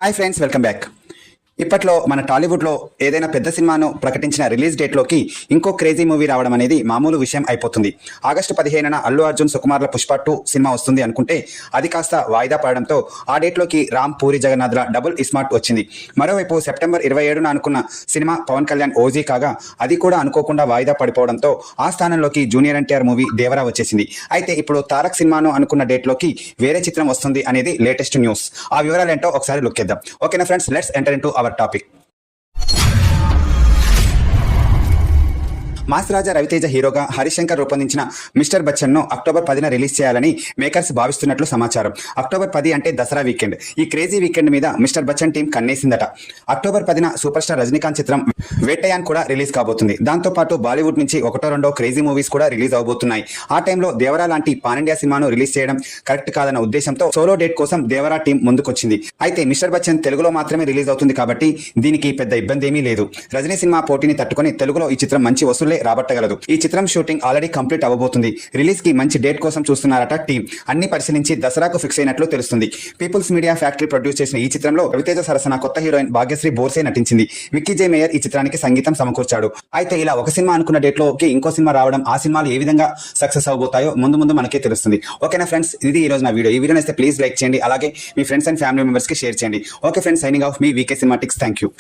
Hi friends, welcome back. ఇప్పట్లో మన టాలీవుడ్లో ఏదైనా పెద్ద సినిమాను ప్రకటించిన రిలీజ్ డేట్లోకి ఇంకో క్రేజీ మూవీ రావడం అనేది మామూలు విషయం అయిపోతుంది. ఆగస్టు 15న అల్లు అర్జున్ సుకుమార్ల పుష్ప 2 సినిమా వస్తుంది అనుకుంటే అది కాస్త వాయిదా పడడంతో ఆ డేట్లోకి రామ్, పూరి జగన్నాథ్ల డబుల్ ఇస్మార్ట్ వచ్చింది. మరోవైపు సెప్టెంబర్ 27న అనుకున్న సినిమా పవన్ కళ్యాణ్ ఓజీ కాగా అది కూడా అనుకోకుండా వాయిదా పడిపోవడంతో ఆ స్థానంలోకి జూనియర్ ఎన్టీఆర్ మూవీ దేవరా వచ్చేసింది. అయితే ఇప్పుడు తారక్ సినిమాను అనుకున్న డేట్లోకి వేరే చిత్రం వస్తుంది అనేది లేటెస్ట్ న్యూస్. ఆ వివరాలు ఏంటో ఒకసారి లుక్ చేద్దాం. ఓకేనా friends, let's enter into our topic. Mass Raja Raviteja హీరోగా హరిశంకర్ రూపొందించిన మిస్టర్ బచ్చన్ ను అక్టోబర్ 10న రిలీజ్ చేయాలని మేకర్స్ భావిస్తున్నట్లు సమాచారం. అక్టోబర్ 10 అంటే దసరా వీకెండ్. ఈ క్రేజీ వీకెండ్ మీద మిస్టర్ బచ్చన్ టీం కన్నేసిందట. అక్టోబర్ 10న సూపర్ స్టార్ రజనీకాంత్ చిత్రం వేటయాన్ కూడా రిలీజ్ కాబోతుంది. దాంతో పాటు బాలీవుడ్ నుంచి ఒకటో రెండో క్రేజీ మూవీస్ కూడా రిలీజ్ అవబోతున్నాయి. ఆ టైంలో దేవరా లాంటి పాన్ ఇండియా సినిమాను రిలీజ్ చేయడం కరెక్ట్ కాదన్న ఉద్దేశంతో సోలో డేట్ కోసం దేవరా టీం ముందుకొచ్చింది. అయితే మిస్టర్ బచ్చన్ తెలుగులో మాత్రమే రిలీజ్ అవుతుంది కాబట్టి దీనికి పెద్ద ఇబ్బంది ఏమీ లేదు. రజనీ సినిమా పోటీని తట్టుకుని తెలుగులో ఈ చిత్రం మంచి వసూలే రాబట్టగలదు. ఈ చిత్రం షూటింగ్ ఆల్రెడీ కంప్లీట్ అవ్వబోతుంది. రిలీజ్ కి మంచి డేట్ కోసం చూస్తున్నారట టీం. అన్ని పరిశీలించి దసరాకు ఫిక్స్ అయినట్లు తెలుస్తుంది. పీపుల్స్ మీడియా ఫ్యాక్టరీ ప్రొడ్యూస్ చేసిన ఈ చిత్రంలో రవితేజ సరసన కొత్త హీరోయిన్ భాగ్యశ్రీ బోర్సే నటించింది. మిక్కీ జే మేయర్ ఈ చిత్రానికి సంగీతం సమకూర్చాడు. అయితే ఇలా ఒక సినిమా అనుకున్న డేట్ లోకి ఇంకో సినిమా రావడం, ఆ సినిమాలు ఏ విధంగా సక్సెస్ అవబోతాయో ముందు ముందు మనకే తెలుస్తుంది. ఓకేనా ఫ్రెండ్స్, ఇది ఈ రోజు నా వీడియో. ఈ వీడియో అయితే ప్లీజ్ లైక్ చేయండి, అలాగే మీ ఫ్రెండ్స్ అండ్ ఫ్యామిలీ మెంబర్స్ కి షేర్ చేయండి. ఓకే ఫ్రెండ్స్, సైనింగ్ ఆఫ్ మీ వీకే సినిమాటిక్స్. Thank you.